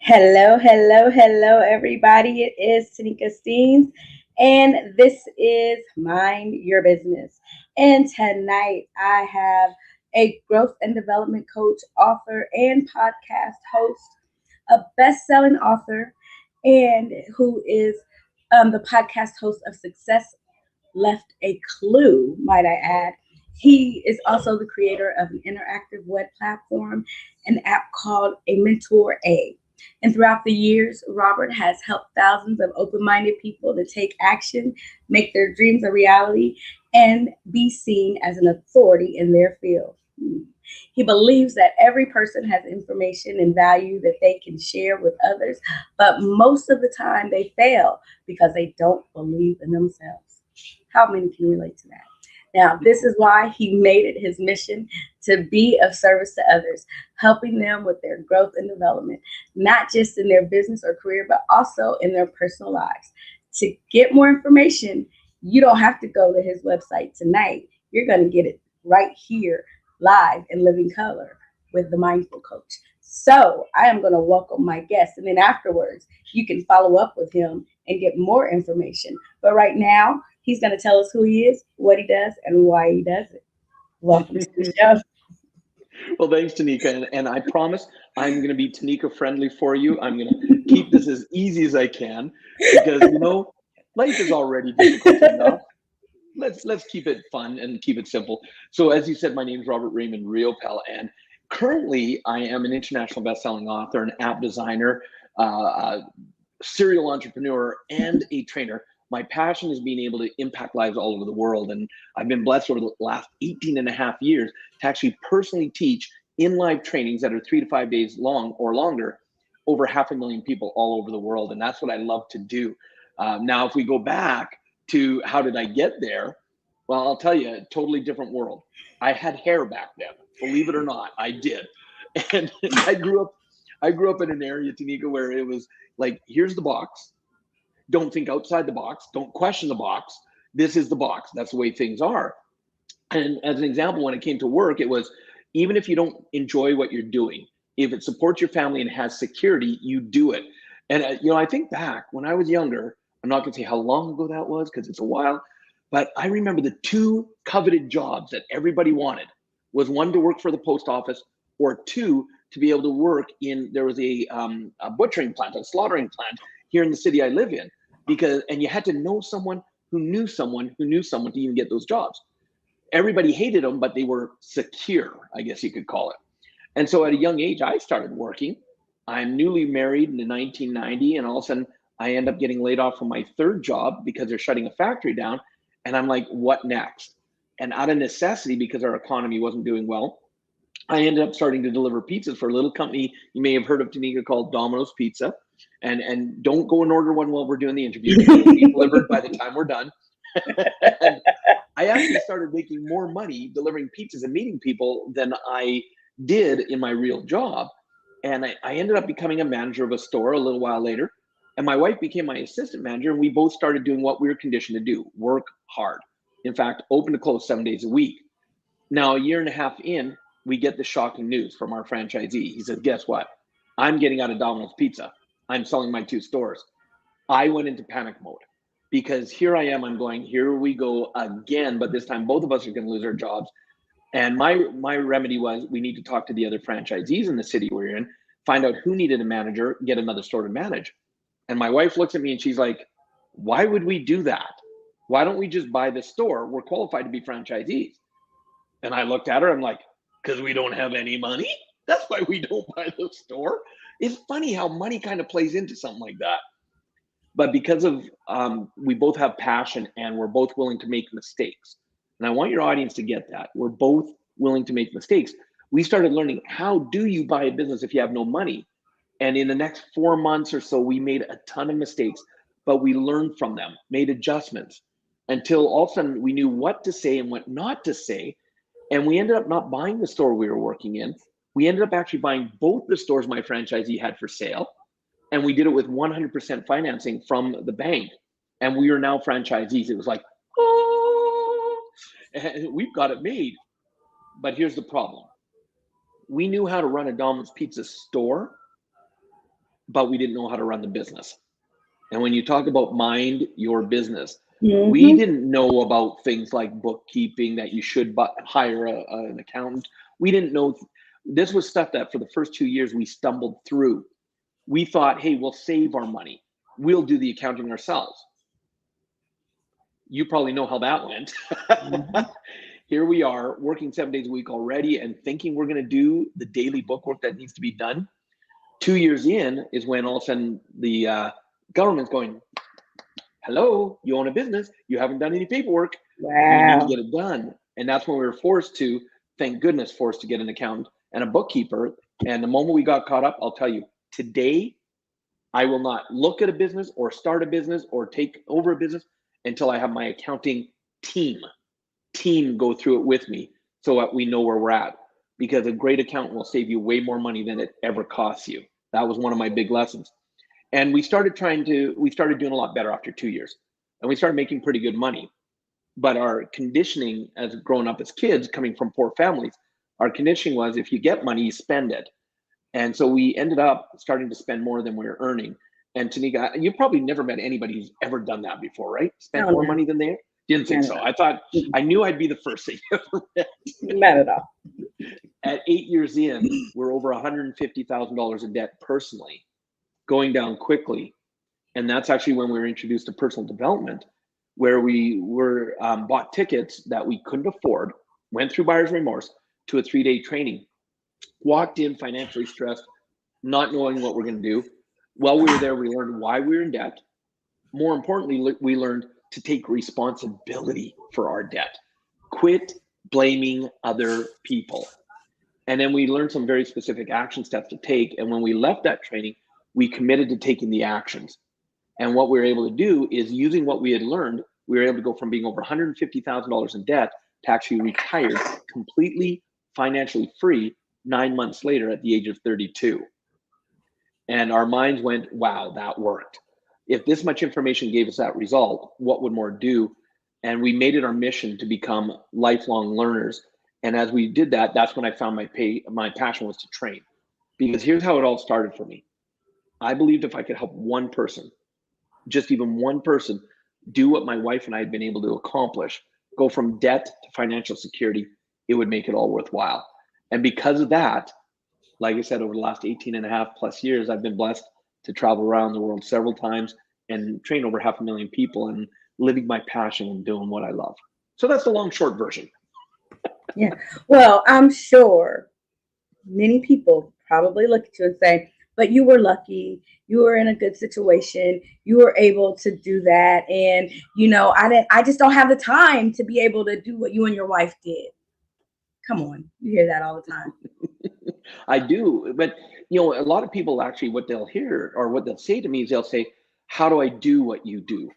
Hello, hello, hello, everybody. It is Tanika Steens, and this is Mind Your Business. And tonight I have a growth and development coach, author, and podcast host, a best selling author, and who is the podcast host of Success Left a Clue, might I add. He is also the creator of an interactive web platform, an app called A Mentor A. And throughout the years, Robert has helped thousands of open minded people to take action, make their dreams a reality, and be seen as an authority in their field. He believes that every person has information and value that they can share with others, but most of the time they fail because they don't believe in themselves. How many can relate to that? Now, this is why he made it his mission to be of service to others, helping them with their growth and development, not just in their business or career, but also in their personal lives. To get more information, you don't have to go to his website tonight. You're going to get it right here, live in living color with the Mindful Coach. So I am going to welcome my guest, and then afterwards, you can follow up with him and get more information. But right now, he's going to tell us who he is, what he does, and why he does it. Welcome to the show. Well, thanks, Tanika. And I promise I'm going to be Tanika friendly for you. I'm going to keep this as easy as I can because, life is already difficult enough. Let's keep it fun and keep it simple. So as you said, my name is Robert Raymond Riopel, and currently I am an international best-selling author, an app designer, a serial entrepreneur, and a trainer. My passion is being able to impact lives all over the world. And I've been blessed over the last 18 and a half years to actually personally teach in live trainings that are 3 to 5 days long or longer over 500,000 people all over the world. And that's what I love to do. Now, if we go back to how did I get there? Well, I'll tell you, a totally different world. I had hair back then, believe it or not, I did. And I grew up in an area, Tanika, where it was like, here's the box. Don't think outside the box. Don't question the box. This is the box. That's the way things are. And as an example, when it came to work, it was even if you don't enjoy what you're doing, if it supports your family and has security, you do it. And I think back when I was younger. I'm not going to say how long ago that was because it's a while, but I remember the two coveted jobs that everybody wanted was one to work for the post office or two to be able to work in. There was a butchering plant, a slaughtering plant here in the city I live in, and you had to know someone who knew someone who knew someone to even get those jobs. Everybody hated them, but they were secure, I guess you could call it. And so at a young age, I started working. I'm newly married in 1990, and all of a sudden, I end up getting laid off from my third job because they're shutting a factory down. And I'm like, what next? And out of necessity, because our economy wasn't doing well, I ended up starting to deliver pizzas for a little company you may have heard of, Tanika, called Domino's Pizza. And don't go and order one while we're doing the interview because it'll be delivered by the time we're done. And I actually started making more money delivering pizzas and meeting people than I did in my real job. And I ended up becoming a manager of a store a little while later. And my wife became my assistant manager, and we both started doing what we were conditioned to do, work hard. In fact, open to close 7 days a week. Now, a year and a half in, we get the shocking news from our franchisee. He says, guess what? I'm getting out of Domino's Pizza. I'm selling my two stores. I went into panic mode because here I am. I'm going, here we go again. But this time, both of us are going to lose our jobs. And my remedy was we need to talk to the other franchisees in the city we're in, find out who needed a manager, get another store to manage. And my wife looks at me and she's like, why would we do that? Why don't we just buy the store? We're qualified to be franchisees. And I looked at her, I'm like, because we don't have any money? That's why we don't buy the store. It's funny how money kind of plays into something like that. But because of we both have passion and we're both willing to make mistakes. And I want your audience to get that. We're both willing to make mistakes. We started learning, how do you buy a business if you have no money? And in the next 4 months or so, we made a ton of mistakes, but we learned from them, made adjustments until all of a sudden we knew what to say and what not to say. And we ended up not buying the store we were working in. We ended up actually buying both the stores my franchisee had for sale. And we did it with 100% financing from the bank. And we are now franchisees. It was like, oh, and we've got it made. But here's the problem. We knew how to run a Domino's Pizza store, but we didn't know how to run the business. And when you talk about mind your business, we Mm-hmm. didn't know about things like bookkeeping, that you should hire an accountant. We didn't know. This was stuff that for the first 2 years we stumbled through. We thought, hey, we'll save our money. We'll do the accounting ourselves. You probably know how that went. Mm-hmm. Here we are working 7 days a week already and thinking we're going to do the daily book work that needs to be done. 2 years in is when all of a sudden the government's going, hello, you own a business, you haven't done any paperwork, you need to Wow. get it done. And that's when we were forced to, thank goodness, forced to get an accountant and a bookkeeper. And the moment we got caught up, I'll tell you, today, I will not look at a business or start a business or take over a business until I have my accounting team go through it with me so that we know where we're at. Because a great accountant will save you way more money than it ever costs you. That was one of my big lessons. And we started doing a lot better after 2 years. And we started making pretty good money. But our conditioning as growing up as kids, coming from poor families, our conditioning was if you get money, you spend it. And so we ended up starting to spend more than we were earning. And Tanika, you probably never met anybody who's ever done that before, right? Spent Oh more no, money than they didn't not think at so. all. I knew I'd be the first thing you ever met. Not at all. At 8 years in, we're over $150,000 in debt personally, going down quickly. And that's actually when we were introduced to personal development, where we were bought tickets that we couldn't afford, went through buyer's remorse to a 3-day training, walked in financially stressed, not knowing what we're going to do. While we were there, we learned why we were in debt. More importantly, we learned to take responsibility for our debt. Quit blaming other people. And then we learned some very specific action steps to take. And when we left that training, we committed to taking the actions. And what we were able to do is using what we had learned, we were able to go from being over $150,000 in debt to actually retired completely financially free 9 months later at the age of 32. And our minds went, wow, that worked. If this much information gave us that result, what would more do? And we made it our mission to become lifelong learners. And as we did that, that's when I found my passion was to train. Because here's how it all started for me. I believed if I could help one person, just even one person, do what my wife and I had been able to accomplish, go from debt to financial security, it would make it all worthwhile. And because of that, like I said, over the last 18 and a half plus years, I've been blessed to travel around the world several times and train over 500,000 people and living my passion and doing what I love. So that's the long, short version. Yeah. Well, I'm sure many people probably look at you and say, but you were lucky. You were in a good situation. You were able to do that. And, I just don't have the time to be able to do what you and your wife did. Come on. You hear that all the time. I do. But, a lot of people actually, what they'll hear or what they'll say to me is they'll say, how do I do what you do?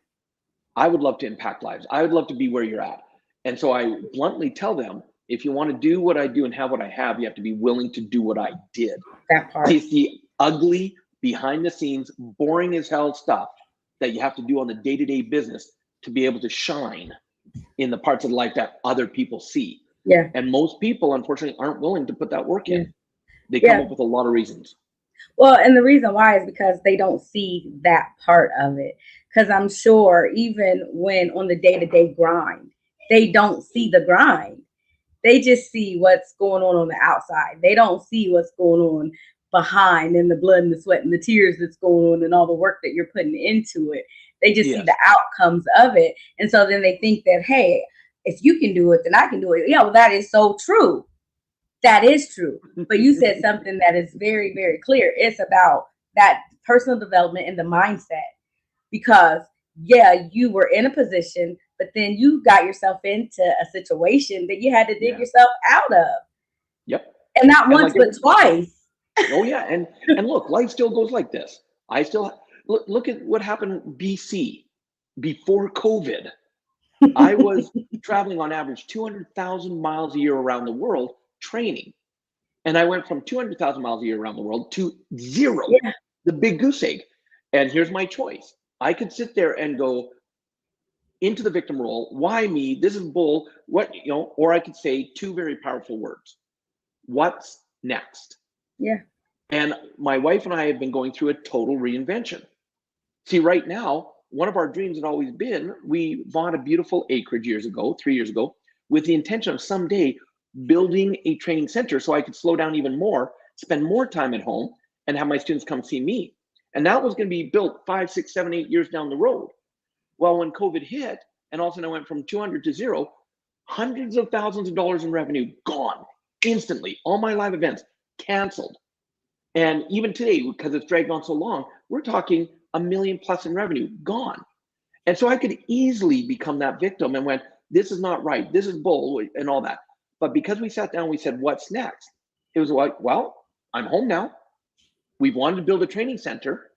I would love to impact lives. I would love to be where you're at. And so I bluntly tell them, if you want to do what I do and have what I have, you have to be willing to do what I did. That part. It's the ugly, behind the scenes, boring as hell stuff that you have to do on the day-to-day business to be able to shine in the parts of life that other people see. Yeah. And most people, unfortunately, aren't willing to put that work Yeah. in. They come Yeah. up with a lot of reasons. Well, and the reason why is because they don't see that part of it. Because I'm sure even when on the day to day grind, they don't see the grind. They just see what's going on the outside. They don't see what's going on behind and the blood and the sweat and the tears that's going on and all the work that you're putting into it. They just see Yes. the outcomes of it. And so then they think that, hey, if you can do it, then I can do it. Yeah, well, that is so true. That is true. But you said something that is very, very clear. It's about that personal development and the mindset. Because, yeah, you were in a position, but then you got yourself into a situation that you had to dig Yeah. yourself out of. Yep. And not And once, like but twice. oh yeah, and look, life still goes like this. I still look at what happened BC before COVID. I was traveling on average 200,000 miles a year around the world training. And I went from 200,000 miles a year around the world to zero, Yeah. the big goose egg. And here's my choice. I could sit there and go into the victim role. Why me? This is bull. What, or I could say two very powerful words. What's next? Yeah. And my wife and I have been going through a total reinvention. See, right now, one of our dreams had always been, we bought a beautiful acreage years ago, 3 years ago, with the intention of someday building a training center so I could slow down even more, spend more time at home, and have my students come see me. And that was going to be built 5, 6, 7, 8 years down the road. Well, when COVID hit, and all of a sudden I went from 200 to zero, hundreds of thousands of dollars in revenue gone instantly. All my live events canceled. And even today, because it's dragged on so long, we're talking a million plus in revenue gone. And so I could easily become that victim and went, this is not right, this is bull, and all that. But because we sat down, we said, what's next? It was like, well, I'm home now. We've wanted to build a training center.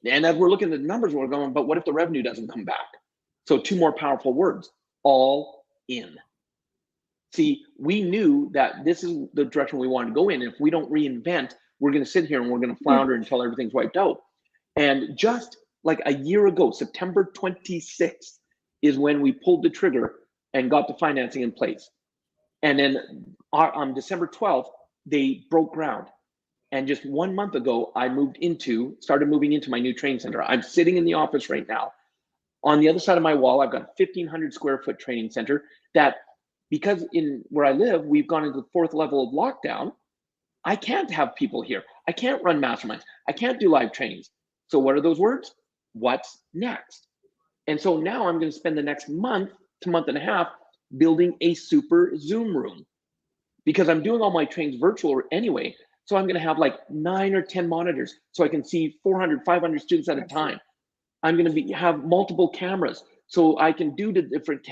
And as we're looking at the numbers, we're going, but what if the revenue doesn't come back? So two more powerful words, all in. See, we knew that this is the direction we wanted to go in. If we don't reinvent, we're going to sit here and we're going to flounder until everything's wiped out. And just like a year ago, September 26th is when we pulled the trigger and got the financing in place. And then on December 12th, they broke ground. And just 1 month ago, I started moving into my new training center. I'm sitting in the office right now. On the other side of my wall, I've got a 1,500 square foot training center that, because in where I live, we've gone into the 4th level of lockdown. I can't have people here. I can't run masterminds. I can't do live trainings. So what are those words? What's next? And so now I'm going to spend the next month to month and a half building a super Zoom room, because I'm doing all my trainings virtual anyway. So I'm going to have like 9 or 10 monitors so I can see 400, 500 students at a time. I'm going to have multiple cameras so I can do the different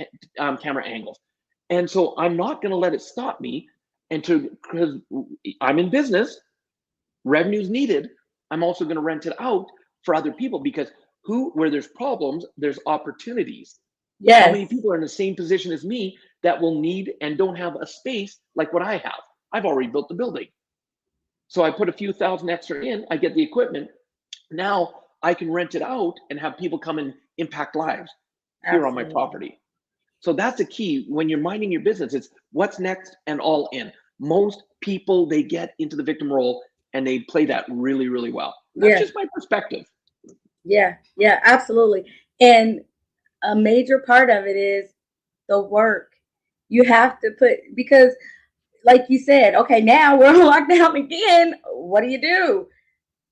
camera angles. And so I'm not going to let it stop me. And because I'm in business, revenue's needed, I'm also going to rent it out for other people, because where there's problems, there's opportunities. Yes. How many people are in the same position as me that will need and don't have a space like what I have? I've already built the building. So I put a few thousand extra in, I get the equipment. Now I can rent it out and have people come and impact lives here on my property. So that's the key. When you're minding your business, it's what's next and all in. Most people, they get into the victim role and they play that really, really well. That's just my perspective. Yeah, absolutely. And a major part of it is the work. You have to put, because like you said, okay, now we're locked down again. What do?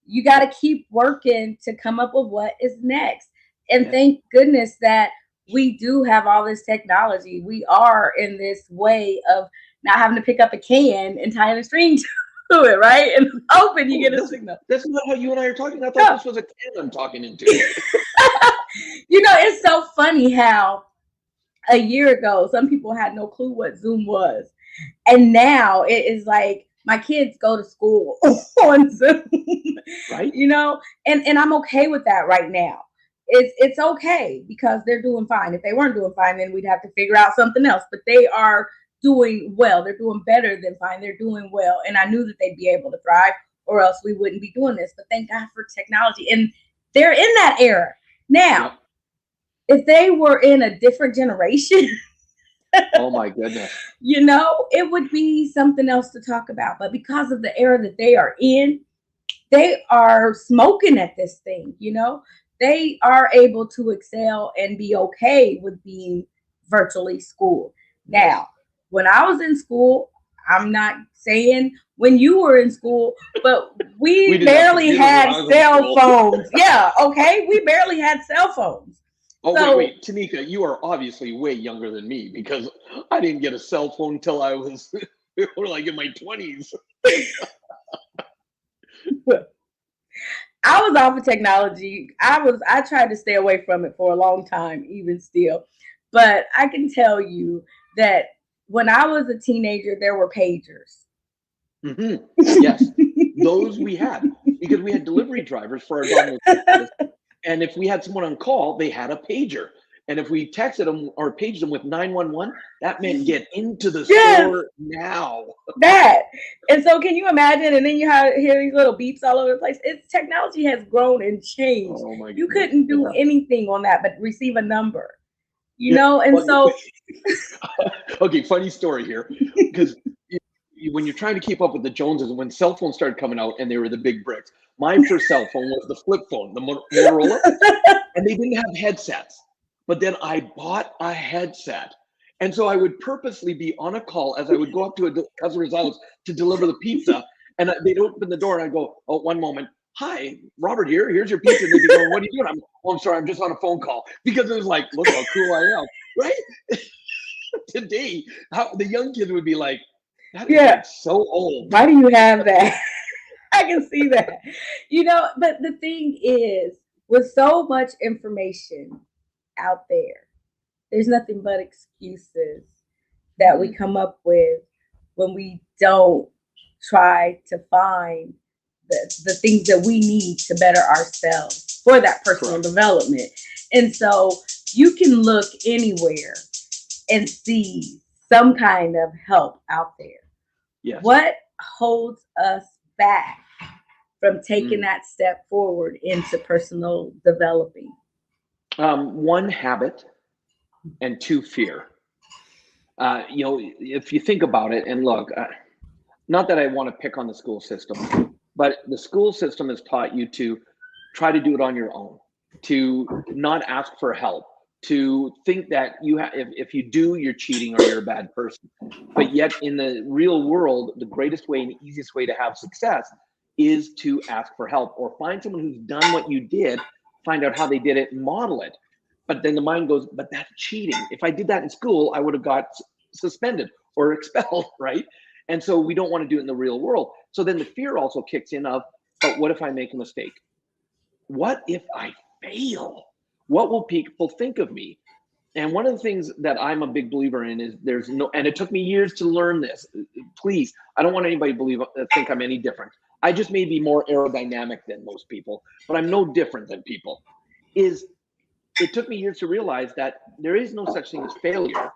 You got to keep working to come up with what is next. And thank goodness that we do have all this technology. We are in this way of not having to pick up a can and tie a string to it, right? And hoping you get a signal. That's not how you and I are talking. I thought this was a can I'm talking into. It's so funny how a year ago, some people had no clue what Zoom was. And now it is like my kids go to school on Zoom, right? And I'm okay with that right now. It's okay because they're doing fine. If they weren't doing fine, then we'd have to figure out something else. But they are doing well. They're doing better than fine. They're doing well. And I knew that they'd be able to thrive, or else we wouldn't be doing this. But thank God for technology. And they're in that era. Now, if they were in a different generation, oh my goodness, it would be something else to talk about. But because of the era that they are in, they are smoking at this thing. They are able to excel and be okay with being virtually schooled. Now, when I was in school, I'm not saying when you were in school, but we barely had cell phones. Yeah, okay, we barely had cell phones. Oh, so, wait, Tanika, you are obviously way younger than me, because I didn't get a cell phone until I was like in my 20s. I was off of technology. I tried to stay away from it for a long time, even still. But I can tell you that when I was a teenager, there were pagers. Mm-hmm. Yes, those we had, because we had delivery drivers for our dog. And if we had someone on call, they had a pager. And if we texted them or paged them with 911, that meant get into the store now. And so can you imagine? And then you hear these little beeps all over the place. Technology has grown and changed. Oh my you couldn't do anything on that but receive a number. And so okay, funny story here, because when you're trying to keep up with the Joneses, when cell phones started coming out and they were the big bricks. My first cell phone was the flip phone, the Motorola, and they didn't have headsets. But then I bought a headset. And so I would purposely be on a call as I would go up to a customer's house to deliver the pizza. And they'd open the door and I'd go, oh, one moment. Hi, Robert here. Here's your pizza. And they'd be going, what are you doing? I'm sorry, I'm just on a phone call. Because it was like, look how cool I am, right? Today, how the young kids would be like, that is Yeah. like so old. Why do you have that? I can see that. But the thing is, with so much information out there, there's nothing but excuses that we come up with when we don't try to find the things that we need to better ourselves for that personal Correct. development. And so you can look anywhere and see some kind of help out there. Yes. What holds us back from taking that step forward into personal developing? One, habit, and two, fear. If you think about it, and look, not that I want to pick on the school system, but the school system has taught you to try to do it on your own, to not ask for help, to think that if you do, you're cheating or you're a bad person. But yet in the real world, the greatest way and easiest way to have success is to ask for help or find someone who's done what you did, find out how they did it and model it. But then the mind goes, but that's cheating. If I did that in school, I would have got suspended or expelled, right? And so we don't want to do it in the real world. So then the fear also kicks in of, but what if I make a mistake? What if I fail? What will people think of me? And one of the things that I'm a big believer in is and it took me years to learn this. Please, I don't want anybody to think I'm any different. I just may be more aerodynamic than most people, but I'm no different than people. It took me years to realize that there is no such thing as failure.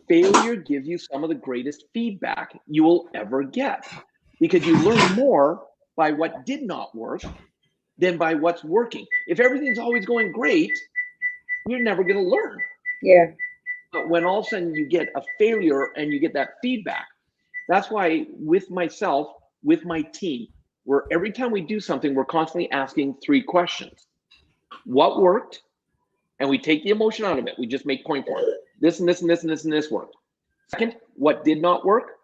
Failure gives you some of the greatest feedback you will ever get because you learn more by what did not work than by what's working. If everything's always going great, you're never going to learn. Yeah. But when all of a sudden you get a failure and you get that feedback, that's why with myself, with my team, where every time we do something, we're constantly asking 3 questions. What worked? And we take the emotion out of it. We just make point for it. This and this and this and this and this worked. Second, what did not work?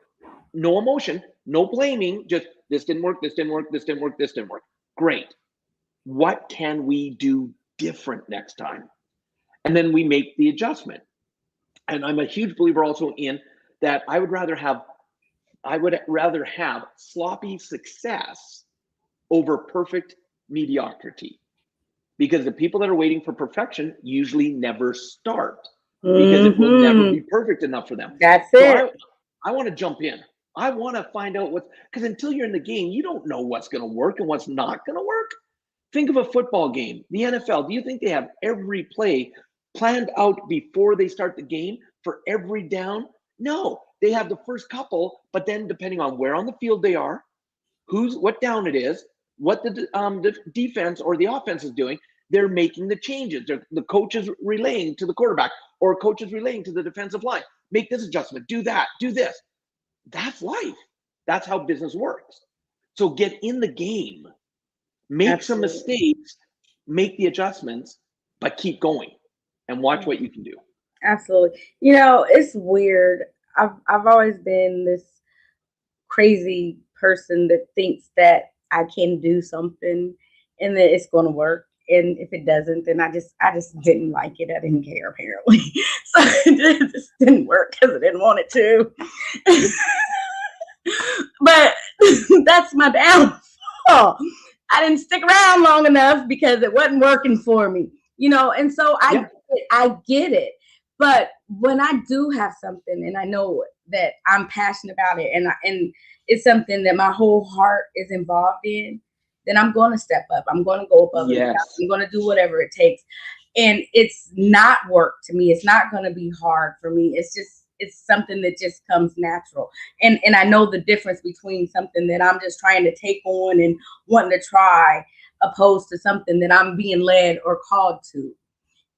No emotion, no blaming, just this didn't work, this didn't work, this didn't work, this didn't work. Great. What can we do different next time? And then we make the adjustment. And I'm a huge believer also in that I would rather have sloppy success over perfect mediocrity. Because the people that are waiting for perfection usually never start because it will never be perfect enough for them. That's it. I want to jump in. I want to find out because until you're in the game, you don't know what's going to work and what's not going to work. Think of a football game, the NFL. Do you think they have every play planned out before they start the game for every down? No, they have the first couple, but then depending on where on the field they are, what down it is, what the defense or the offense is doing, they're making the changes. The coach is relaying to the quarterback or coach is relaying to the defensive line. Make this adjustment, do that, do this. That's life. That's how business works. So get in the game, make some mistakes, make the adjustments, but keep going and watch what you can do. Absolutely. It's weird. I've always been this crazy person that thinks that I can do something and that it's going to work. And if it doesn't, then I just didn't like it. I didn't care apparently. So it just didn't work because I didn't want it to. But that's my downfall. I didn't stick around long enough because it wasn't working for me. And so I get it. But when I do have something and I know that I'm passionate about it and it's something that my whole heart is involved in, then I'm going to step up. I'm going to go above and beyond. I'm going to do whatever it takes. And it's not work to me. It's not going to be hard for me. It's something that just comes natural. And I know the difference between something that I'm just trying to take on and wanting to try opposed to something that I'm being led or called to.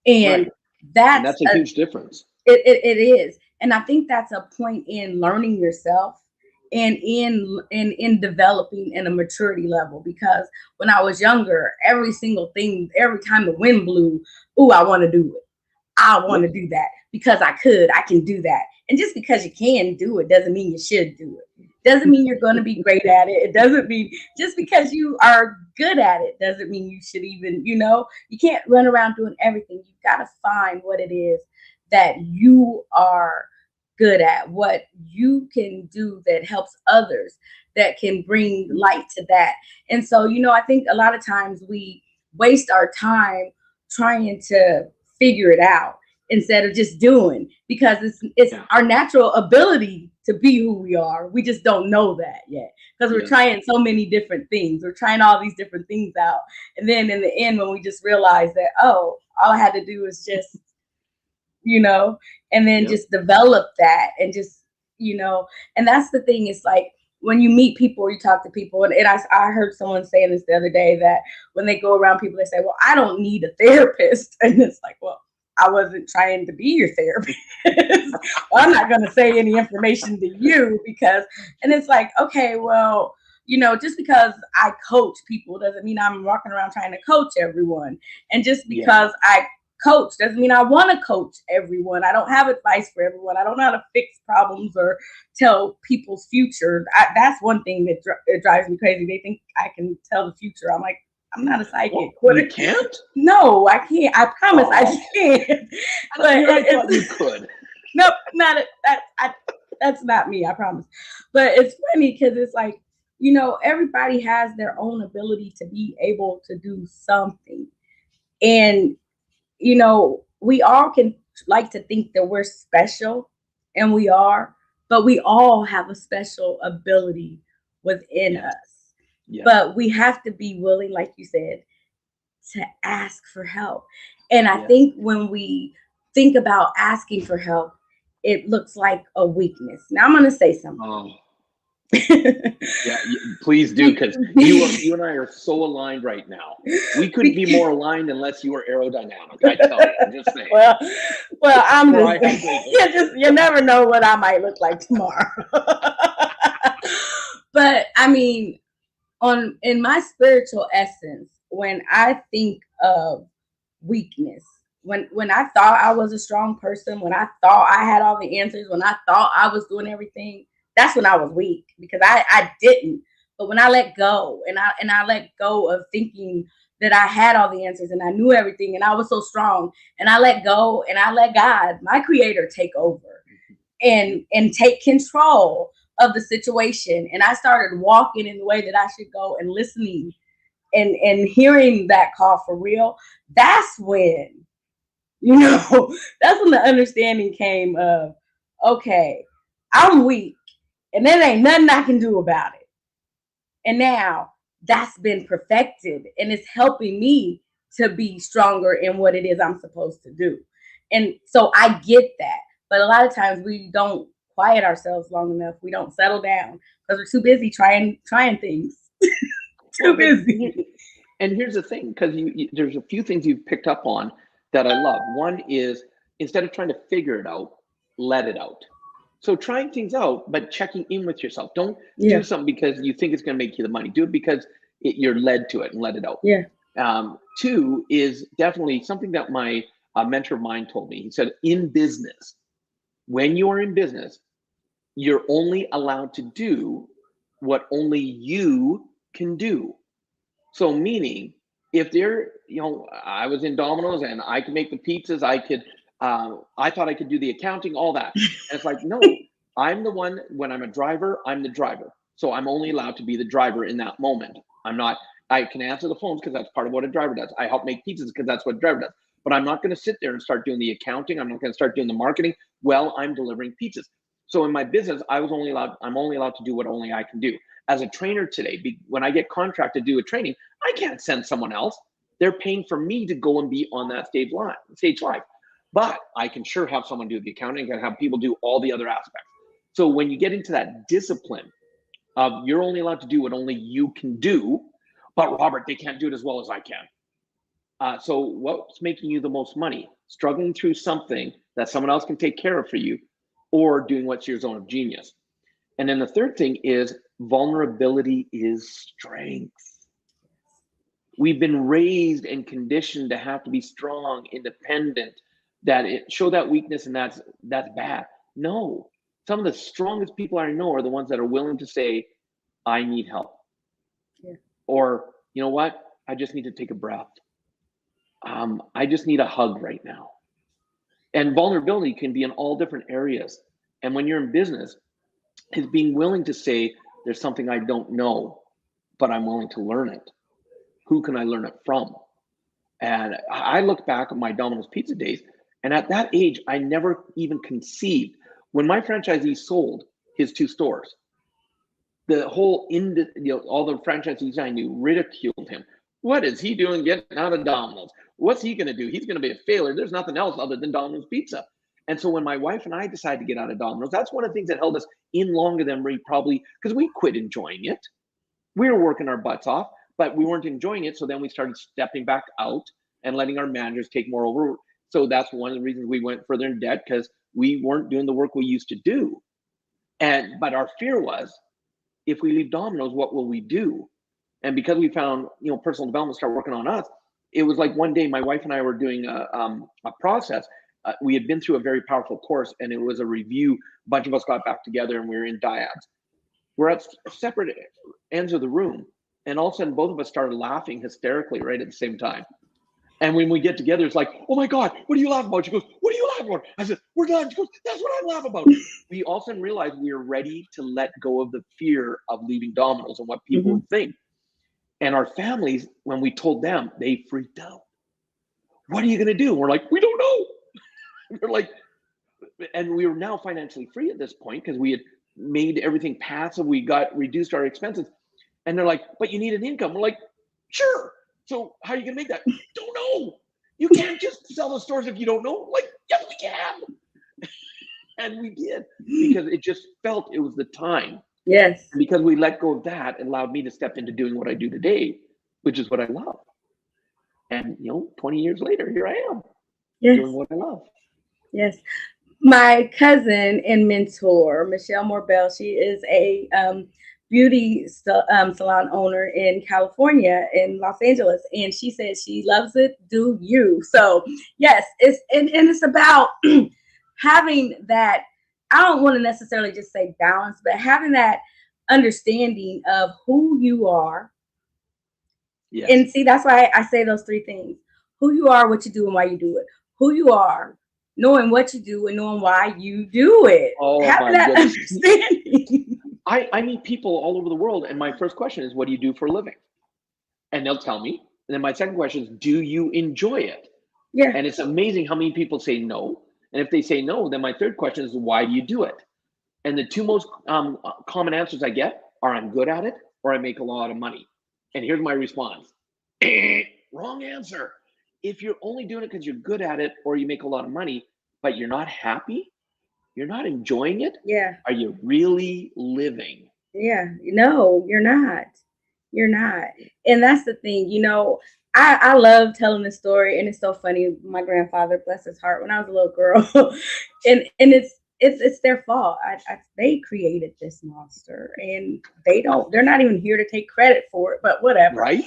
And that's a huge difference. It is. And I think that's a point in learning yourself and in developing in a maturity level. Because when I was younger, every single thing, every time the wind blew, ooh, I want to do it. I want Yep. to do that because I can do that. And just because you can do it doesn't mean you should do it. Doesn't mean you're going to be great at it. It doesn't mean just because you are good at it doesn't mean you should even, you can't run around doing everything. You've got to find what it is that you are good at, what you can do that helps others, that can bring light to that. And so, I think a lot of times we waste our time trying to figure it out instead of just doing, because it's Yeah. our natural ability to be who we are. We just don't know that yet because we're Yes. trying so many different things. We're trying all these different things out. And then in the end, when we just realize that, oh, all I had to do was just, you know, and then Yep. just develop that and just, and that's the thing. It's like when you meet people or you talk to people, and I heard someone saying this the other day that when they go around people, they say, well, I don't need a therapist. And it's like, well, I wasn't trying to be your therapist. Well, I'm not going to say any information to you because, and it's like, okay, well, just because I coach people doesn't mean I'm walking around trying to coach everyone. And just Yeah. because I coach doesn't mean I want to coach everyone. I don't have advice for everyone. I don't know how to fix problems or tell people's future. That's one thing that it drives me crazy. They think I can tell the future. I'm like, I'm not a psychic. Well, What? you can't? No, I can't. I promise I Oh, can't. But I thought you could. nope, not it. That's not me. I promise. But it's funny because it's like, everybody has their own ability to be able to do something. And we all can like to think that we're special, and we are, but we all have a special ability within Yes. us. Yes. But we have to be willing, like you said, to ask for help. And I Yes. think when we think about asking for help, it looks like a weakness. Now I'm going to say something. Oh, yeah. Please do, because you and I are so aligned right now. We couldn't be more aligned unless you were aerodynamic. I tell you, I'm just saying. well, I'm Or just, I had great hair. you never know what I might look like tomorrow. But I mean, in my spiritual essence, when I think of weakness, when I thought I was a strong person, when I thought I had all the answers, when I thought I was doing everything, that's when I was weak, because I didn't. But when I let go, and I let go of thinking that I had all the answers and I knew everything and I was so strong, and I let go and I let God, my creator, take over and take control of the situation, and I started walking in the way that I should go and listening and hearing that call for real. That's when, that's when the understanding came of, okay, I'm weak and there ain't nothing I can do about it. And now that's been perfected and it's helping me to be stronger in what it is I'm supposed to do. And so I get that. But a lot of times we don't quiet ourselves long enough. We don't settle down because we're too busy trying things. Well, Too busy. and here's the thing, because there's a few things you've picked up on that I love. One is, instead of trying to figure it out, let it out. So trying things out, but checking in with yourself. Don't do Yeah. something because you think it's going to make you the money. Do it because you're led to it, and let it out. Yeah. Two is definitely something that my mentor of mine told me. He said, in business, when you are in business, you're only allowed to do what only you can do. So meaning, if they're, I was in Domino's and I could make the pizzas, I thought I could do the accounting, all that. And it's like, no, I'm the one, when I'm a driver, I'm the driver. So I'm only allowed to be the driver in that moment. I'm not, I can answer the phones because that's part of what a driver does. I help make pizzas because that's what a driver does. But I'm not going to sit there and start doing the accounting. I'm not going to start doing the marketing while I'm delivering pizzas. So in my business, I'm only allowed to do what only I can do. As a trainer today, when I get contracted to do a training, I can't send someone else. They're paying for me to go and be on that stage live. But I can sure have someone do the accounting, and have people do all the other aspects. So when you get into that discipline of, you're only allowed to do what only you can do, but Robert, they can't do it as well as I can. So what's making you the most money? Struggling through something that someone else can take care of for you, or doing what's your zone of genius? And then the third thing is vulnerability is strength. We've been raised and conditioned to have to be strong, independent, that it show that weakness, and that's bad. No, some of the strongest people I know are the ones that are willing to say, I need help. Yeah. Or, you know what? I just need to take a breath. I just need a hug right now. And vulnerability can be in all different areas. And when you're in business, is being willing to say, there's something I don't know, but I'm willing to learn it. Who can I learn it from? And I look back at my Domino's Pizza days, and at that age, I never even conceived. When my franchisee sold his 2 stores, the whole all the franchisees I knew ridiculed him. What is he doing getting out of Domino's? What's he going to do? He's going to be a failure. There's nothing else other than Domino's Pizza. And so when my wife and I decided to get out of Domino's, that's one of the things that held us in longer than we probably, because we quit enjoying it. We were working our butts off, but we weren't enjoying it. So then we started stepping back out and letting our managers take more over. So that's one of the reasons we went further in debt, because we weren't doing the work we used to do. But our fear was, if we leave Domino's, what will we do? And because we found, personal development start working on us, it was like one day my wife and I were doing a process. We had been through a very powerful course, and it was a review. A bunch of us got back together, and we were in dyads. We're at separate ends of the room, and all of a sudden, both of us started laughing hysterically right at the same time. And when we get together, it's like, oh my God, what are you laughing about? She goes, what are you laughing about? I said, we're done. She goes, that's what I'm laughing about. We all of a sudden realized we were ready to let go of the fear of leaving Domino's and what people would think. And our families, when we told them, they freaked out. What are you going to do? We're like, we don't know. We're like, and we were now financially free at this point because we had made everything passive. We got reduced our expenses. And they're like, but you need an income. We're like, sure. So how are you going to make that? Don't know. You can't just sell the stores if you don't know. Like, yes, we can. And we did, because it just felt it was the time. Yes. And because we let go of that, it allowed me to step into doing what I do today, which is what I love. And 20 years later, here I am, doing what I love. Yes. My cousin and mentor, Michelle Morbell, she is a beauty salon owner in California, in Los Angeles, and she says she loves it. Do you? So yes, it's about having that. I don't want to necessarily just say balance, but having that understanding of who you are. Yes. And see, that's why I say those 3 things: who you are, what you do, and why you do it. Who you are, knowing what you do, and knowing why you do it. Oh, having that understanding. I meet people all over the world, and my first question is, what do you do for a living? And they'll tell me. And then my second question is, do you enjoy it? Yeah. And it's amazing how many people say no. And if they say no, then my third question is, why do you do it? And the 2 most common answers I get are, I'm good at it, or I make a lot of money. And here's my response. Wrong answer. If you're only doing it because you're good at it, or you make a lot of money, but you're not happy, you're not enjoying it. Yeah. Are you really living? Yeah. No, you're not. You're not. And that's the thing, I love telling this story, and it's so funny. My grandfather, bless his heart, when I was a little girl, and it's their fault. They created this monster, and they're not even here to take credit for it, but whatever. Right?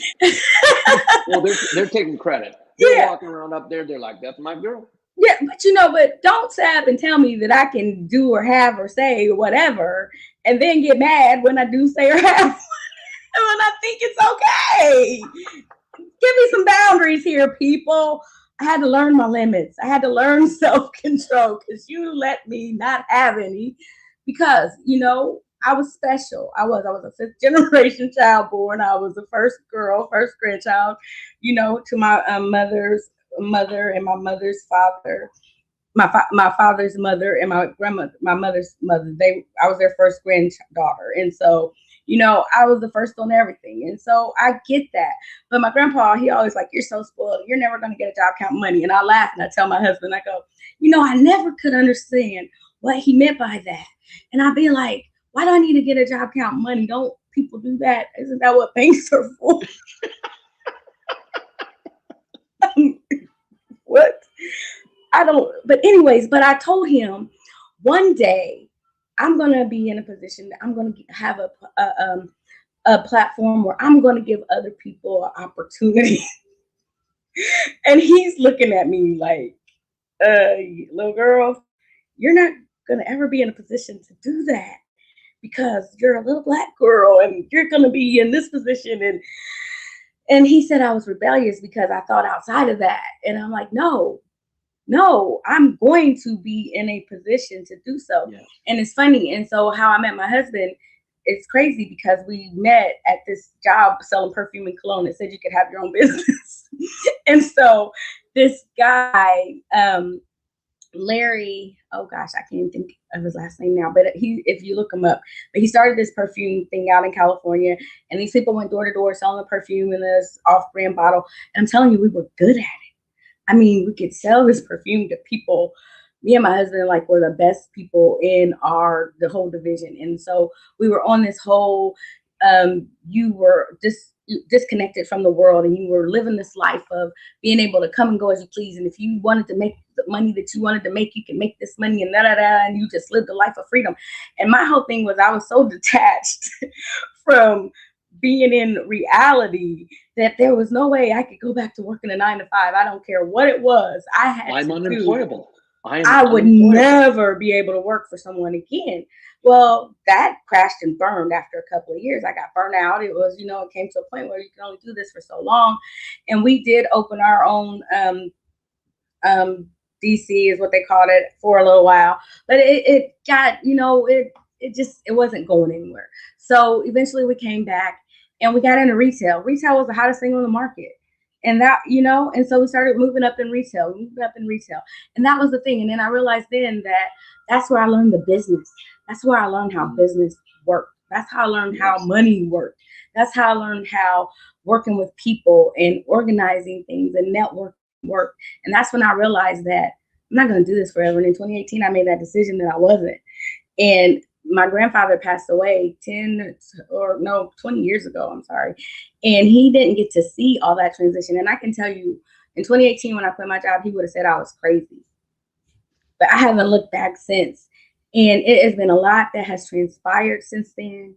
Well, they're taking credit. They're walking around up there. They're like, that's my girl. Yeah, but don't stab and tell me that I can do or have or say or whatever, and then get mad when I do say or have, when I think it's okay. Give me some boundaries here, people. I had to learn my limits. I had to learn self-control, because you let me not have any, because, I was special. I was a 5th generation child born. I was the first grandchild, to my mother's mother and my mother's father, my father's mother and my mother's mother. I was their first granddaughter. And so, I was the first on everything. And so I get that. But my grandpa, he always like, you're so spoiled. You're never going to get a job counting money. And I laugh and I tell my husband, I go, I never could understand what he meant by that. And I'd be like, why do I need to get a job counting money? Don't people do that? Isn't that what banks are for? What? I don't, but anyways, but I told him one day I'm going to be in a position that I'm going to have a platform where I'm going to give other people an opportunity. And he's looking at me like, little girl, you're not going to ever be in a position to do that because you're a little black girl and you're going to be in this position. And he said I was rebellious because I thought outside of that. And I'm like, no, I'm going to be in a position to do so. Yes. And it's funny. And so how I met my husband, it's crazy because we met at this job selling perfume and cologne that said you could have your own business. And so this guy, Larry, oh gosh, I can't even think of his last name now, but if you look him up, but he started this perfume thing out in California, and these people went door to door selling the perfume in this off-brand bottle. And I'm telling you, we were good at it. I mean, we could sell this perfume to people. Me and my husband like were the best people in the whole division, and so we were on this whole. You were disconnected from the world, and you were living this life of being able to come and go as you please. And if you wanted to make the money that you wanted to make, you can make this money and da da da. And you just lived a life of freedom. And my whole thing was I was so detached from being in reality that there was no way I could go back to working a 9 to 5. I don't care what it was. I had I'm to do. unemployable. I am I would unemployable. never be able to work for someone again. Well, that crashed and burned after a couple of years. I got burnt out. It was, it came to a point where you can only do this for so long. And we did open our own DC is what they called it for a little while. But it got, it wasn't going anywhere. So eventually we came back and we got into retail. Retail was the hottest thing on the market. And that, and so we started moving up in retail, And that was the thing. And then I realized then that that's where I learned the business. That's where I learned how business worked. That's how I learned how money worked. That's how I learned how working with people and organizing things and networking worked. And that's when I realized that I'm not going to do this forever. And in 2018, I made that decision that I wasn't. And my grandfather passed away 20 years ago. I'm sorry. And he didn't get to see all that transition. And I can tell you, in 2018, when I quit my job, he would have said I was crazy. But I haven't looked back since. And it has been a lot that has transpired since then.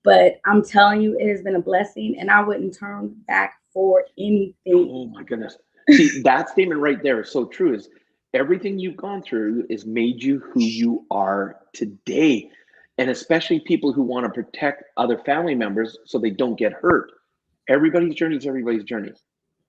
But I'm telling you, it has been a blessing, and I wouldn't turn back for anything. Oh my goodness. See, that statement right there is so true. Is everything you've gone through is made you who you are today. And especially people who want to protect other family members so they don't get hurt. Everybody's journey is everybody's journey.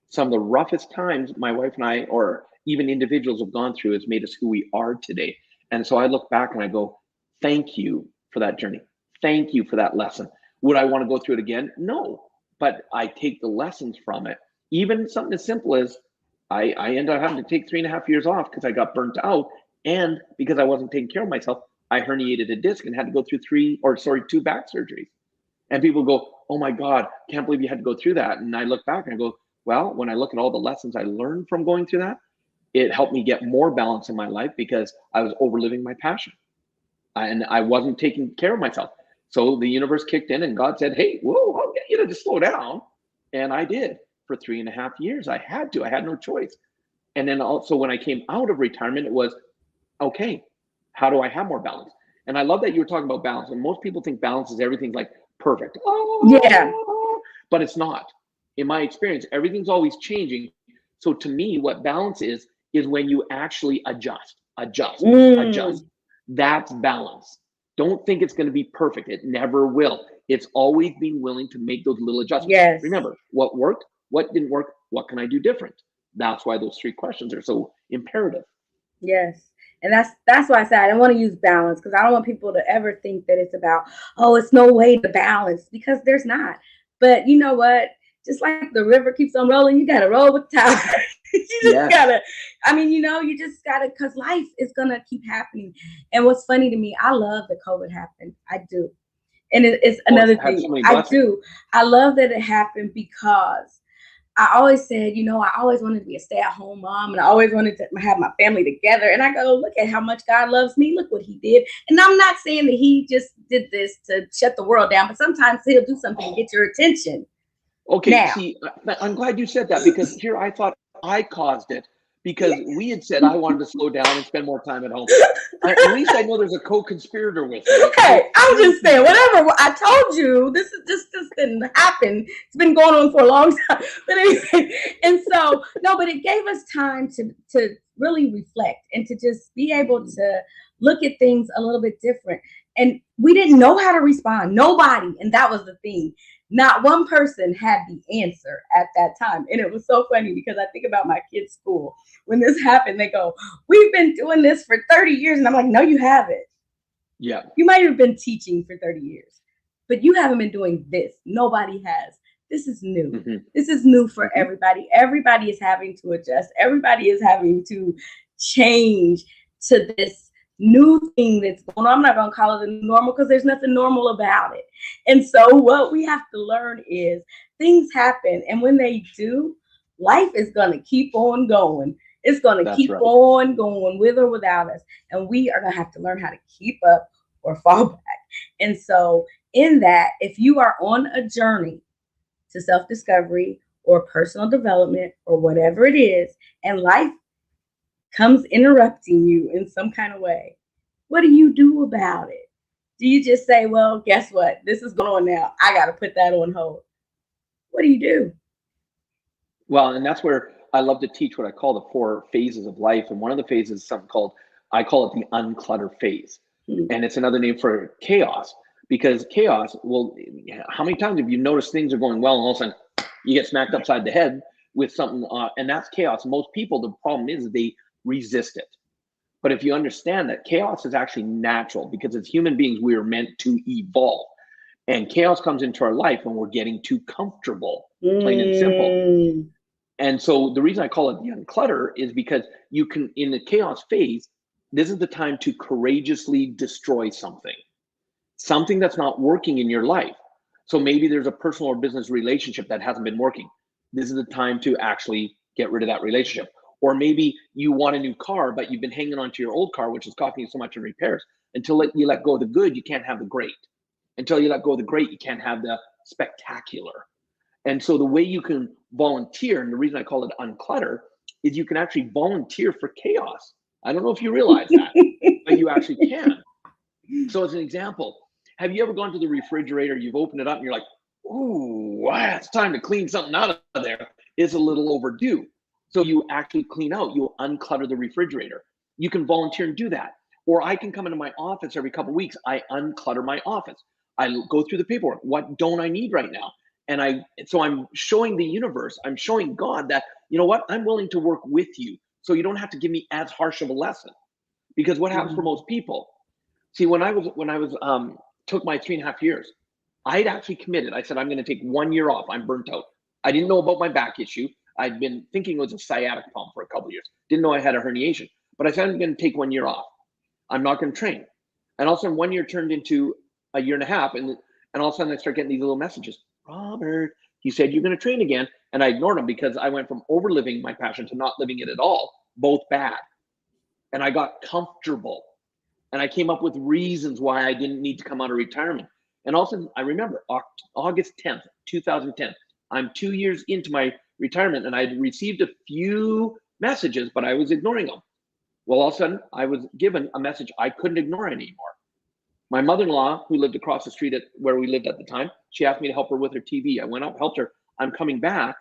Some of the roughest times my wife and I, or even individuals have gone through, has made us who we are today. And so I look back and I go, thank you for that journey. Thank you for that lesson. Would I want to go through it again? No, but I take the lessons from it. Even something as simple as I ended up having to take 3.5 years off because I got burnt out. And because I wasn't taking care of myself, I herniated a disc and had to go through 2 back surgeries. And people go, oh my God, can't believe you had to go through that. And I look back and I go, well, when I look at all the lessons I learned from going through that, it helped me get more balance in my life because I was overliving my passion and I wasn't taking care of myself. So the universe kicked in and God said, hey, whoa, I'll get you to just slow down. And I did for 3.5 years. I had no choice. And then also when I came out of retirement, it was, okay, how do I have more balance? And I love that you were talking about balance. And most people think balance is everything's like perfect. Yeah. But it's not. In my experience, everything's always changing. So to me, what balance is when you actually adjust. That's balance. Don't think it's going to be perfect. It never will. It's always being willing to make those little adjustments. Yes. Remember, what worked, what didn't work, what can I do different? That's why those 3 questions are so imperative. Yes. And that's why I said I don't want to use balance, because I don't want people to ever think that it's about, oh, it's no way to balance, because there's not. But you know what? Just like the river keeps on rolling, you got to roll with the tide. You just gotta, you just gotta, because life is gonna keep happening. And what's funny to me, I love that COVID happened. I do. And it's another thing. So I do. I love that it happened because I always said, I always wanted to be a stay-at-home mom, and I always wanted to have my family together. And I go, look at how much God loves me. Look what he did. And I'm not saying that he just did this to shut the world down, but sometimes he'll do something to get your attention. Okay, see, I'm glad you said that, because here I thought I caused it. because we had said I wanted to slow down and spend more time at home. At least I know there's a co-conspirator with me. So Hey, I'm thank just you saying, for that. whatever I told you, this didn't happen. It's been going on for a long time. But anyway, and so no, but it gave us time to really reflect and to just be able Mhm. to look at things a little bit different. And we didn't know how to respond. Nobody, and that was the thing. Not one person had the answer at that time. And it was so funny because I think about my kids' school. When this happened, they go, "We've been doing this for 30 years." And I'm like, "No, you haven't. Yeah. You might have been teaching for 30 years, but you haven't been doing this. Nobody has. This is new. Hmm. This is new for Hmm. everybody. Everybody is having to adjust. Everybody is having to change to this new thing that's going on. I'm not going to call it a new normal because there's nothing normal about it. And so, what we have to learn is things happen. And when they do, life is going to keep on going. It's going to That's keep right. on going with or without us. And we are going to have to learn how to keep up or fall back. And so, in that, if you are on a journey to self discovery or personal development or whatever it is, and life comes interrupting you in some kind of way, what do you do about it? Do you just say, well, guess what? This is going on now. I got to put that on hold. What do you do? Well, and that's where I love to teach what I call the four phases of life. And one of the phases is something called, I call it the unclutter phase. Hmm. And it's another name for chaos, because chaos, well, how many times have you noticed things are going well and all of a sudden you get smacked upside the head with something, and that's chaos. Most people, the problem is they resist it. But if you understand that chaos is actually natural, because as human beings, we are meant to evolve. And chaos comes into our life when we're getting too comfortable, plain and simple. Mm. And so the reason I call it the unclutter is because you can, in the chaos phase, this is the time to courageously destroy something that's not working in your life. So maybe there's a personal or business relationship that hasn't been working. This is the time to actually get rid of that relationship. Or maybe you want a new car, but you've been hanging on to your old car, which is costing you so much in repairs. Until you let go of the good, you can't have the great. Until you let go of the great, you can't have the spectacular. And so the way you can volunteer, and the reason I call it unclutter, is you can actually volunteer for chaos. I don't know if you realize that, but you actually can. So as an example, have you ever gone to the refrigerator, you've opened it up and you're like, ooh, wow, it's time to clean something out of there. It's a little overdue. So you actually clean out, you unclutter the refrigerator. You can volunteer and do that. Or I can come into my office every couple of weeks. I unclutter my office. I go through the paperwork. What don't I need right now? So I'm showing the universe, I'm showing God that, you know what, I'm willing to work with you. So you don't have to give me as harsh of a lesson. Because what happens for Mm. most people, see, when I was took my 3.5 years, I'd actually committed. I said I'm going to take 1 year off. I'm burnt out. I didn't know about my back issue. I'd been thinking it was a sciatic problem for a couple of years. Didn't know I had a herniation. But I said I'm going to take 1 year off. I'm not going to train. And all of a sudden, 1 year turned into a year and a half, and all of a sudden I start getting these little messages. Robert, you said you're going to train again, and I ignored them because I went from overliving my passion to not living it at all, both bad. And I got comfortable and I came up with reasons why I didn't need to come out of retirement. And also, I remember August 10th, 2010. I'm 2 years into my retirement, and I'd received a few messages, but I was ignoring them. Well, all of a sudden, I was given a message I couldn't ignore anymore. My mother-in-law, who lived across the street at where we lived at the time, she asked me to help her with her TV. I went up, helped her. I'm coming back,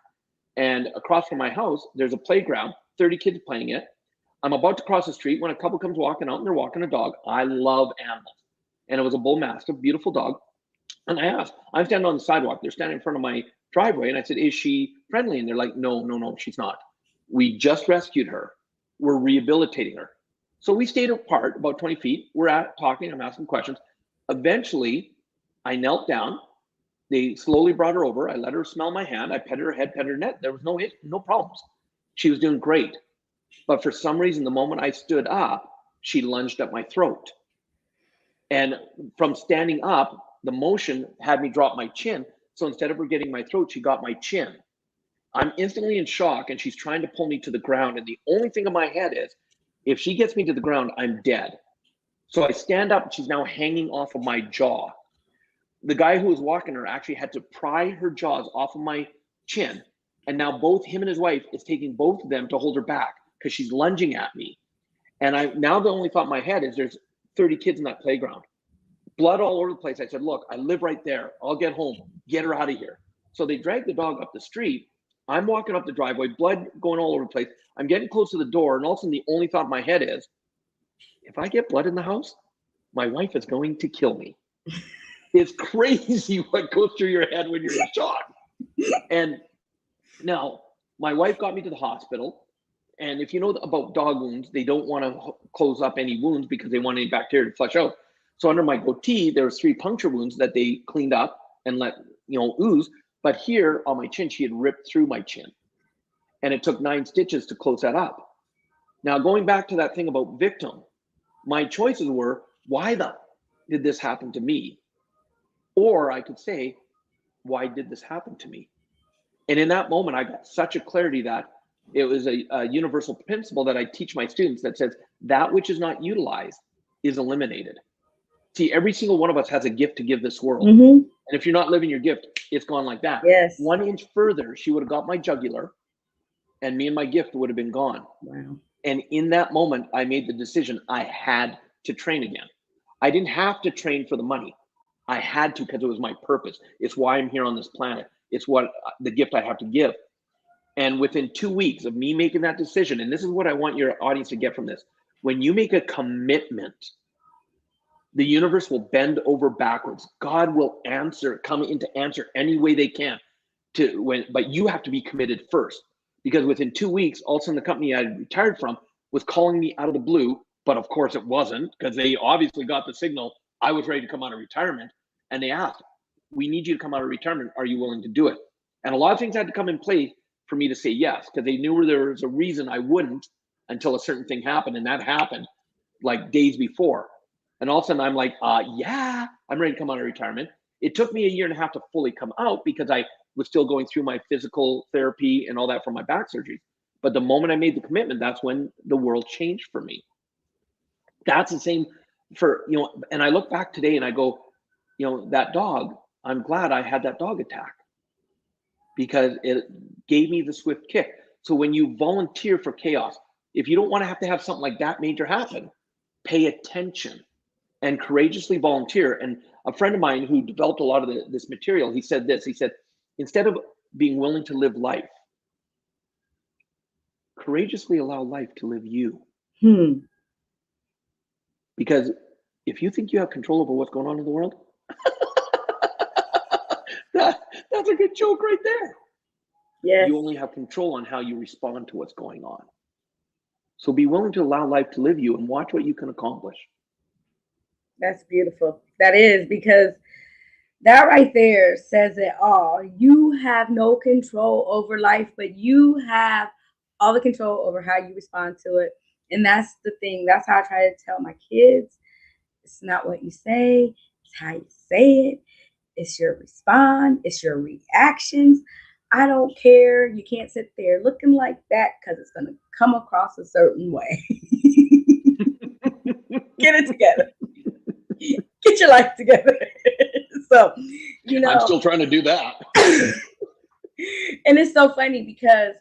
and across from my house, there's a playground, 30 kids playing it. I'm about to cross the street when a couple comes walking out and they're walking a dog. I love animals. And it was a bull mastiff, beautiful dog. And I asked, I'm standing on the sidewalk. They're standing in front of my driveway. And I said, is she friendly? And they're like, no, no, no, she's not. We just rescued her. We're rehabilitating her. So we stayed apart about 20 feet. We're talking. I'm asking questions. Eventually, I knelt down. They slowly brought her over. I let her smell my hand. I petted her head, petted her neck. There was no problems. She was doing great. But for some reason, the moment I stood up, she lunged at my throat. And from standing up, the motion had me drop my chin. So instead of her getting my throat, she got my chin. I'm instantly in shock, and she's trying to pull me to the ground. And the only thing in my head is, if she gets me to the ground, I'm dead. So I stand up, and she's now hanging off of my jaw. The guy who was walking her actually had to pry her jaws off of my chin. And now both him and his wife is taking both of them to hold her back because she's lunging at me. And now the only thought in my head is there's 30 kids in that playground, blood all over the place. I said, look, I live right there. I'll get home. Get her out of here. So they dragged the dog up the street. I'm walking up the driveway, blood going all over the place. I'm getting close to the door, and all of a sudden the only thought in my head is, if I get blood in the house, my wife is going to kill me. It's crazy what goes through your head when you're in shock. And now my wife got me to the hospital. And if you know about dog wounds, they don't want to close up any wounds because they want any bacteria to flush out. So under my goatee, there was 3 puncture wounds that they cleaned up and let ooze. But here on my chin, she had ripped through my chin. And it took 9 stitches to close that up. Now, going back to that thing about victim, my choices were, why did this happen to me? Or I could say, why did this happen to me? And in that moment, I got such a clarity that it was a universal principle that I teach my students that says that which is not utilized is eliminated. See, every single one of us has a gift to give this world. Mm-hmm. And if you're not living your gift, it's gone like that. Yes. 1 inch further, she would have got my jugular, and me and my gift would have been gone. Wow. And in that moment, I made the decision I had to train again. I didn't have to train for the money. I had to because it was my purpose. It's why I'm here on this planet. It's what the gift I have to give. And within 2 weeks of me making that decision, and this is what I want your audience to get from this, when you make a commitment, the universe will bend over backwards. God will come into answer any way they can. But you have to be committed first. Because within 2 weeks, all of a sudden the company I retired from was calling me out of the blue. But of course it wasn't, because they obviously got the signal I was ready to come out of retirement. And they asked, we need you to come out of retirement. Are you willing to do it? And a lot of things had to come in place for me to say yes, because they knew there was a reason I wouldn't until a certain thing happened. And that happened like days before. And all of a sudden I'm like, yeah, I'm ready to come out of retirement. It took me 1.5 years to fully come out because I was still going through my physical therapy and all that from my back surgery. But the moment I made the commitment, that's when the world changed for me. That's the same for, and I look back today and I go, that dog, I'm glad I had that dog attack because it gave me the swift kick. So when you volunteer for chaos, if you don't want to have something like that major happen, pay attention and courageously volunteer. And a friend of mine who developed a lot of this material, he said this, he said, instead of being willing to live life, courageously allow life to live you. Because if you think you have control over what's going on in the world, that's a good joke right there. Yes. You only have control on how you respond to what's going on. So be willing to allow life to live you and watch what you can accomplish. That's beautiful. That is, because that right there says it all. You have no control over life, but you have all the control over how you respond to it. And that's the thing. That's how I try to tell my kids. It's not what you say, it's how you say it. It's your response, it's your reactions. I don't care. You can't sit there looking like that because it's going to come across a certain way. Get it together. Get your life together. So, I'm still trying to do that. And it's so funny because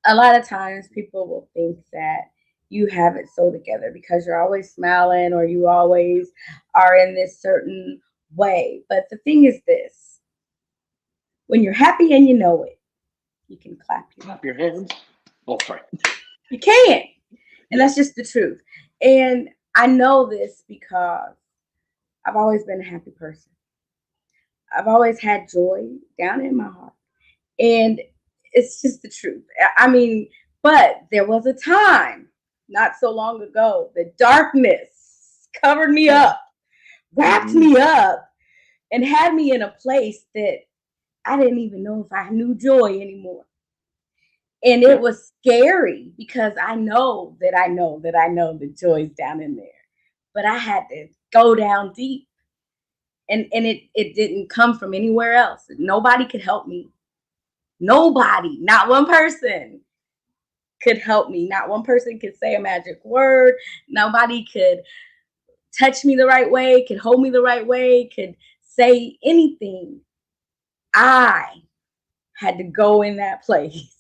a lot of times people will think that you have it so together because you're always smiling or you always are in this certain way. But the thing is this, when you're happy and you know it, you can clap your hands. Oh, sorry. You can. And that's just the truth. And I know this because I've always been a happy person. I've always had joy down in my heart. And it's just the truth. I mean, but there was a time not so long ago, the darkness covered me up, wrapped me up, and had me in a place that I didn't even know if I knew joy anymore. And it was scary because I know the joy's down in there. But I had to go down deep. And it didn't come from anywhere else. Nobody could help me. Nobody, not one person could help me. Not one person could say a magic word. Nobody could touch me the right way, could hold me the right way, could say anything. I had to go in that place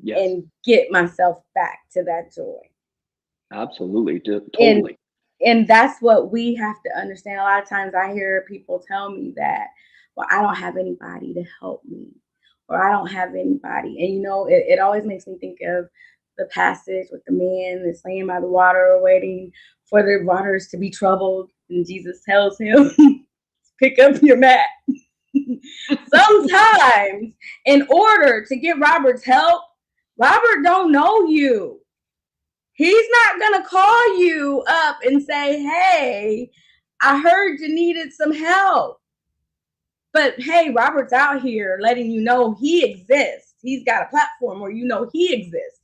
Yes, and get myself back to that joy. absolutely. And Totally. and that's what we have to understand. A lot of times I hear people tell me that, well, I don't have anybody to help me, or I don't have anybody. And it always makes me think of the passage with the man that's laying by the water waiting for the waters to be troubled. And Jesus tells him, pick up your mat. Sometimes, in order to get Robert's help, Robert don't know you. He's not gonna call you up and say, "Hey, I heard you needed some help." But hey, Robert's out here letting you know he exists. He's got a platform where he exists.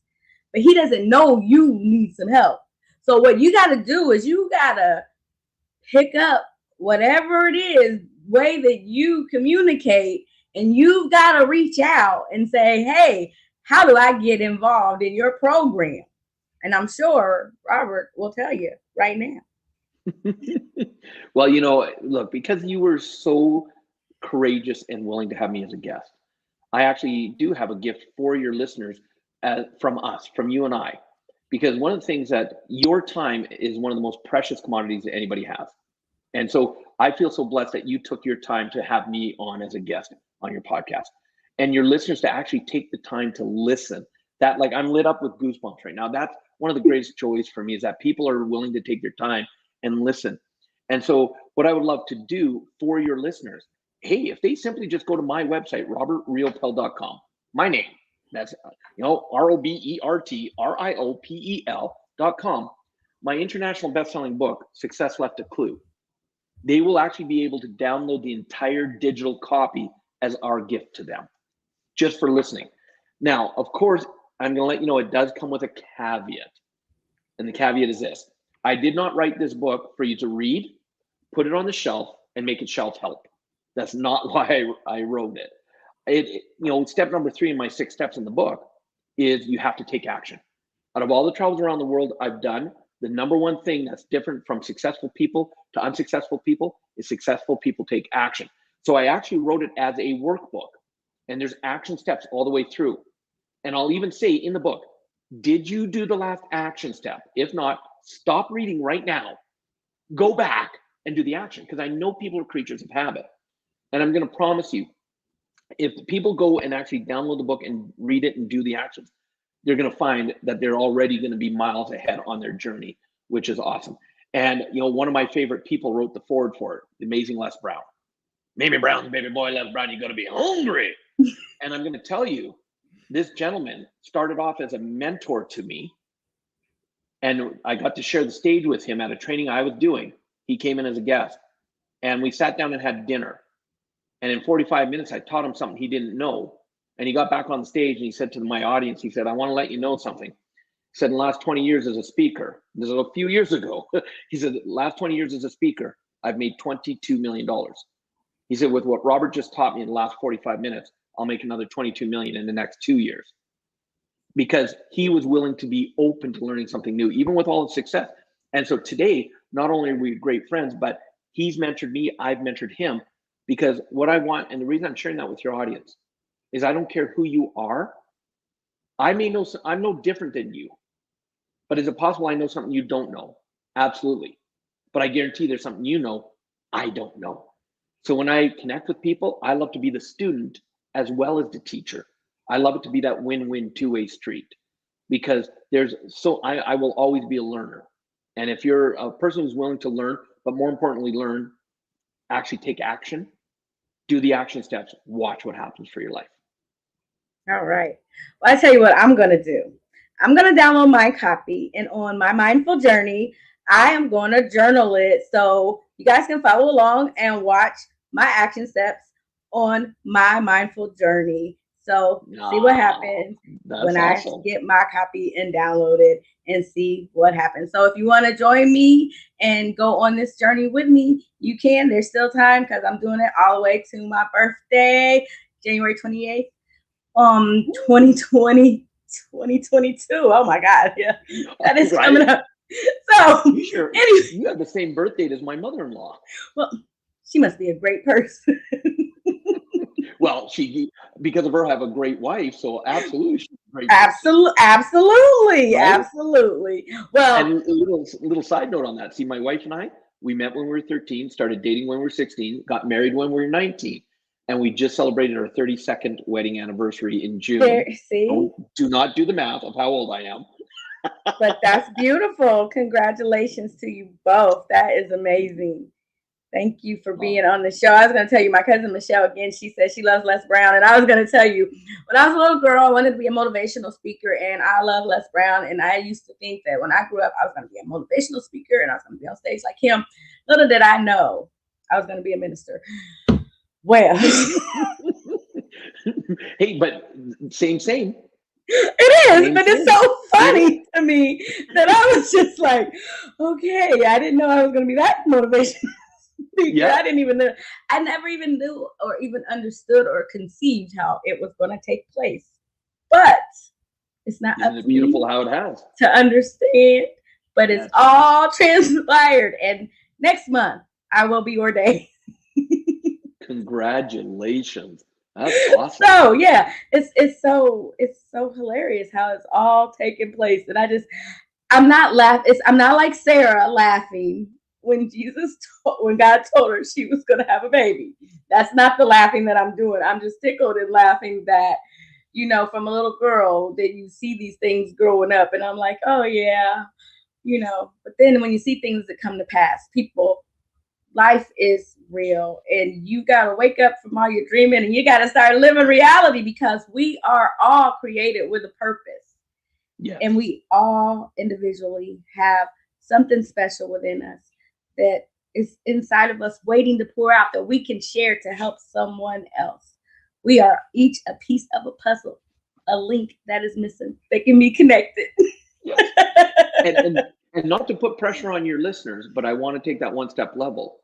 But he doesn't know you need some help. So what you got to do is you got to pick up whatever it is, way that you communicate, and you've got to reach out and say, "Hey, how do I get involved in your program?" And I'm sure Robert will tell you right now. Well, look, because you were so courageous and willing to have me as a guest, I actually do have a gift for your listeners, from us, from you and I, because one of the things that your time is one of the most precious commodities that anybody has. And so I feel so blessed that you took your time to have me on as a guest on your podcast, and your listeners to actually take the time to listen. That, like, I'm lit up with goosebumps right now. That's one of the greatest joys for me, is that people are willing to take their time and listen. And so what I would love to do for your listeners, hey, if they simply just go to my website, robertriopel.com, my name, that's, ROBERTRIOPEL.com, my international best-selling book, Success Left a Clue, they will actually be able to download the entire digital copy as our gift to them, just for listening. Now, of course, I'm going to let you know it does come with a caveat. And the caveat is this: I did not write this book for you to read, put it on the shelf, and make it shelf help. That's not why I wrote it. Step number 3 in my 6 steps in the book is you have to take action. Out of all the travels around the world I've done, the number one thing that's different from successful people to unsuccessful people is successful people take action. So I actually wrote it as a workbook, and there's action steps all the way through. And I'll even say in the book, did you do the last action step? If not, stop reading right now, go back and do the action, because I know people are creatures of habit. And I'm going to promise you, if people go and actually download the book and read it and do the actions, they're going to find that they're already going to be miles ahead on their journey, which is awesome. And one of my favorite people wrote the foreword for it, the amazing Les Brown. Maybe Brown, baby boy, Les Brown, you got to be hungry. And I'm going to tell you, this gentleman started off as a mentor to me, and I got to share the stage with him at a training I was doing. He came in as a guest, and we sat down and had dinner. And in 45 minutes, I taught him something he didn't know. And he got back on the stage and he said to my audience, he said, "I want to let you know something." He said, "In the last 20 years as a speaker," this is a few years ago, he said, "last 20 years as a speaker, I've made $22 million. He said, with what Robert just taught me in the last 45 minutes, I'll make another 22 million in the next 2 years." Because he was willing to be open to learning something new, even with all his success. And so today, not only are we great friends, but he's mentored me, I've mentored him, because what I want, and the reason I'm sharing that with your audience, is I don't care who you are. I may know, I'm no different than you, but is it possible I know something you don't know? Absolutely. But I guarantee there's something you know I don't know. So when I connect with people, I love to be the student as well as the teacher. I love it to be that win-win two-way street, because I will always be a learner. And if you're a person who's willing to learn, but more importantly, learn, actually take action, do the action steps, watch what happens for your life. All right. Well, I tell you what I'm going to do. I'm going to download my copy, and on my mindful journey, I am going to journal it so you guys can follow along and watch my action steps on my mindful journey. So see what No, happens when that's I awesome. get my copy and download it and see what happens. So if you want to join me and go on this journey with me, you can. There's still time because I'm doing it all the way to my birthday, January 28th. 2020, 2022. Oh my God. Yeah. That is Right? coming up. So anyway, You have the same birth date as my mother-in-law. well, she must be a great person. Well, she, because of her, I have a great wife, so absolutely she's a priceless, right? Absolutely. Well, And a little side note on that. See, my wife and I, we met when we were 13, started dating when we were 16, got married when we were 19, and we just celebrated our 32nd wedding anniversary in there, June. see, Do not do the math of how old I am. but that's beautiful. Congratulations to you both. That is amazing. Thank you for being Oh, on the show. I was going to tell you, my cousin Michelle, again, she said she loves Les Brown. And I was going to tell you, when I was a little girl, I wanted to be a motivational speaker, and I love Les Brown. And I used to think that when I grew up, I was going to be a motivational speaker and I was going to be on stage like him. Little did I know I was going to be a minister. Well, hey, but same, it is, same, but it's same. so It is. funny to me that I was just like, okay, I didn't know I was going to be that motivational speaker. Yeah. I didn't even know. I never even knew or even understood or conceived how it was going to take place. But it's not Isn't up it to me beautiful how it has? to understand. But it's That's right. all transpired. And next month, I will be ordained. Congratulations. That's awesome. So yeah, it's so hilarious how it's all taking place. And I'm not laughing. I'm not like Sarah laughing when when God told her she was going to have a baby. That's not the laughing that I'm doing. I'm just tickled and laughing that, from a little girl that you see these things growing up, and I'm like, oh yeah, But then when you see things that come to pass, life is real, and you got to wake up from all your dreaming, and you got to start living reality, because we are all created with a purpose, and Yes. we all individually have something special within us that is inside of us waiting to pour out, that we can share to help someone else. We are each a piece of a puzzle, a link that is missing that can be connected. Yes. And not to put pressure on your listeners, but I want to take that one step level,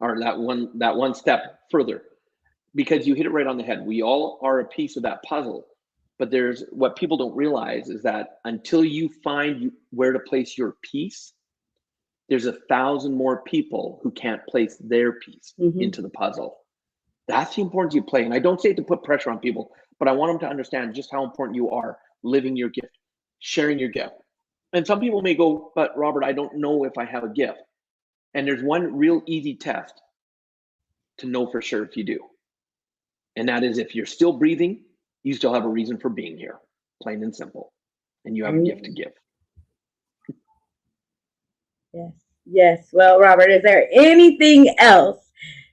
or that one step further, because you hit it right on the head. We all are a piece of that puzzle, but there's what people don't realize is that until you find where to place your piece, there's 1,000 more people who can't place their piece Mm-hmm. into the puzzle. That's the importance you play. And I don't say it to put pressure on people, but I want them to understand just how important you are living your gift, sharing your gift. And some people may go, but Robert, I don't know if I have a gift. And there's one real easy test to know for sure if you do. And that is, if you're still breathing, you still have a reason for being here, plain and simple. And you have a gift to Amen. give. Yes. Yes. Well, Robert, is there anything else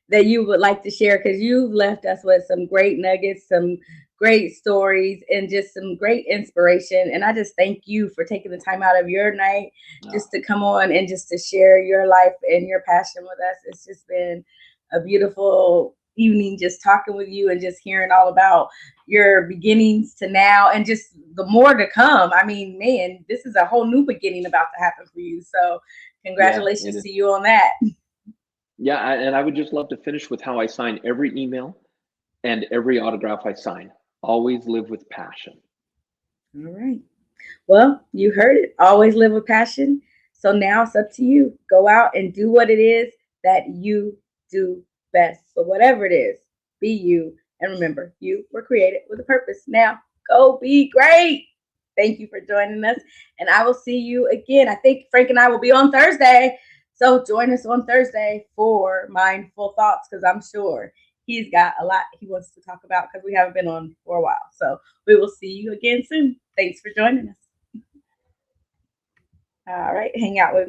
that you would like to share? Because you've left us with some great nuggets, some great stories, and just some great inspiration. And I just thank you for taking the time out of your night Uh, just to come on and just to share your life and your passion with us. It's just been a beautiful evening just talking with you and just hearing all about your beginnings to now and just the more to come. I mean, man, this is a whole new beginning about to happen for you. So, yeah, it congratulations is. to you on that. Yeah, and I would just love to finish with how I sign every email and every autograph I sign. Always live with passion. All right. Well, you heard it. Always live with passion. So now it's up to you. Go out and do what it is that you do best. So whatever it is, be you. And remember, you were created with a purpose. Now go be great. Thank you for joining us. And I will see you again. I think Frank and I will be on Thursday. So join us on Thursday for Mindful Thoughts, because I'm sure he's got a lot he wants to talk about, because we haven't been on for a while. So we will see you again soon. Thanks for joining us. All right. Hang out with